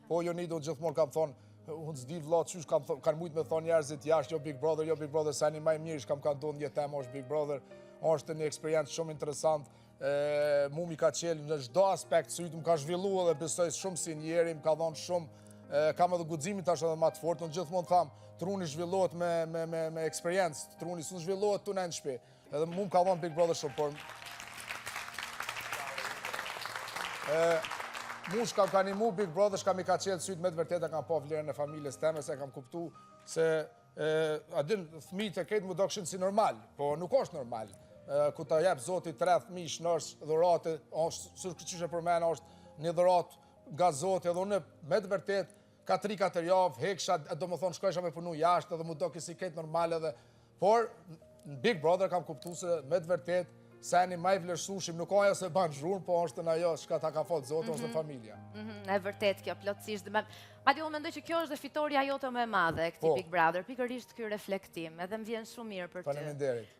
Po Jonidon gjithmonë kam thonë, unë s'di vlla qysh kanë mujt me thonë njerëzit jashtë, jo Big Brother, sa një maj mirë shkam ka ndonë një temë është Big Brother, është një eksperiencë shumë interesant, mu mi ka qelë në çdo aspekt, sytë më ka zhvillu edhe besoj shumë si njeri, më ka dhonë shumë, kam edhe guximin tash edhe ma të fortë, unë gjithmonë thamë, truni zhvillohet me eksperiencë, truni s'u zhvillohet tu në shtëpi, edhe mu më ka dhonë Big Brother shumë, por mu shkam ka një mu Big Brother, shkam i ka qelë sytë me të vërteta kam pa vlerën e familjes teme, se kam kuptu se adin fëmijët e këtë mu dokshin si normal, po nuk është normal. Ku ta jep zoti 3 fëmijë shnosh dhurate, është çështë përmend është një dhuratë nga zoti edhe unë me të vërtet ka 3-4 javë heksha, domethënë shkojsha me punu jashtë edhe mu doki si këtë normal edhe, por në Big Brother kam kuptu se me të vërtet se një maj vlerësushim, nuk ajo se ban zhurmë, po është në ajo shka ta ka fot zotë, është në familja. E vërtet kjo, plotësisht. Madje unë mendoj që kjo është dhe fitoria jote më e madhe, këti Big Brother, pikërisht ky reflektim, edhe më vjen shumë mirë për ty. Faleminderit.